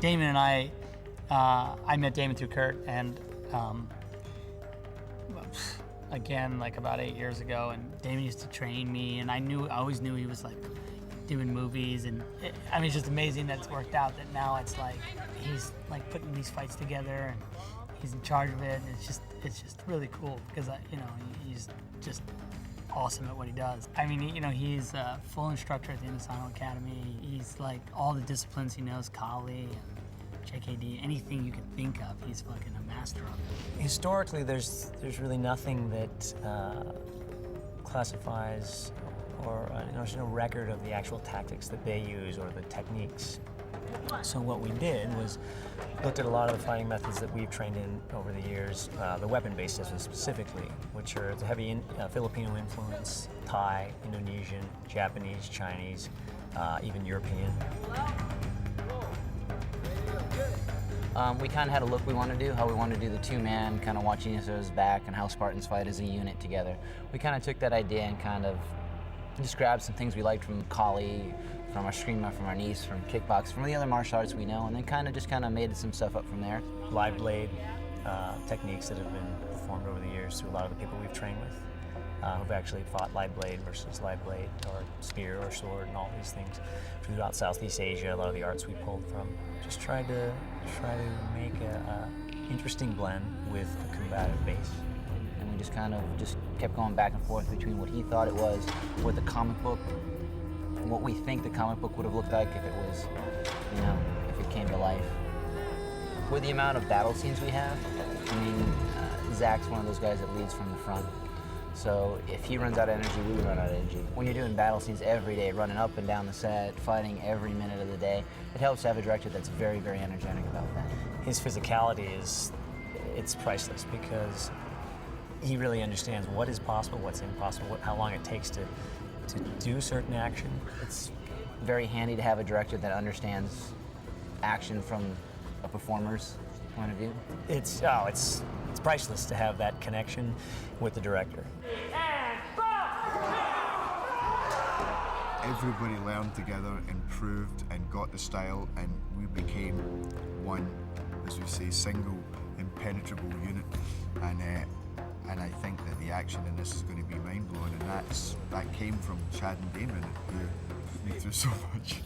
Damon and I met Damon through Kurt, and again, like about 8 years ago, and Damon used to train me, and I always knew he was like doing movies, and I mean, it's just amazing that it's worked out, that now it's like he's like putting these fights together, and he's in charge of it, and it's just really cool, because he's just awesome at what he does. I mean, he's a full instructor at the Indosano Academy. He's like all the disciplines he knows, Kali, JKD, anything you can think of, he's fucking a master of it. Historically, there's really nothing that classifies, or there's no record of the actual tactics that they use or the techniques. So what we did was looked at a lot of the fighting methods that we've trained in over the years, the weapon-based systems specifically, which are the heavy Filipino influence, Thai, Indonesian, Japanese, Chinese, even European. We kind of had a look we want to do, how we want to do the two-man, kind of watching each other's back, and how Spartans fight as a unit together. We kind of took that idea and kind of just grabbed some things we liked from Kali, from our Eskrima, from our Nice, from kickbox, from the other martial arts we know, and then kind of made some stuff up from there. Live blade techniques that have been performed over the years through a lot of the people we've trained with, who've actually fought live blade versus live blade, or spear or sword, and all these things throughout Southeast Asia. A lot of the arts we pulled from. Just tried to make a interesting blend with a combative base. And we just kept going back and forth between what he thought it was, what the comic book, what we think the comic book would have looked like if it was, if it came to life. With the amount of battle scenes we have, I mean, Zach's one of those guys that leads from the front. So if he runs out of energy, we run out of energy. When you're doing battle scenes every day, running up and down the set, fighting every minute of the day, it helps to have a director that's very, very energetic about that. His physicality it's priceless, because he really understands what is possible, what's impossible, how long it takes to do certain action. It's very handy to have a director that understands action from a performer's point of view. It's priceless to have that connection with the director. Everybody learned together, improved, and got the style, and we became one, as we say, single, impenetrable unit. And I think that the action in this is going to be mind-blowing, and that came from Chad and Damon, who put me through so much,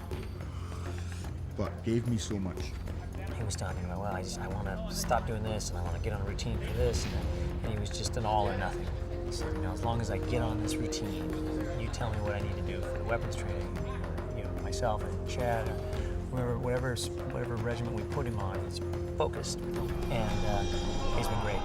but gave me so much. He was talking about, well, I want to stop doing this, and I want to get on a routine for this, and he was just an all or nothing. He said, as long as I get on this routine, you tell me what I need to do for the weapons training, or, myself and Chad, or whatever regiment we put him on, he's focused, and he's been great.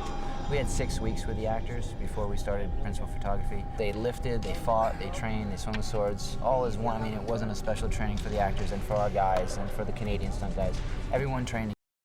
We had 6 weeks with the actors before we started principal photography. They lifted, they fought, they trained, they swung the swords, all as one. I mean, it wasn't a special training for the actors and for our guys and for the Canadian stunt guys. Everyone trained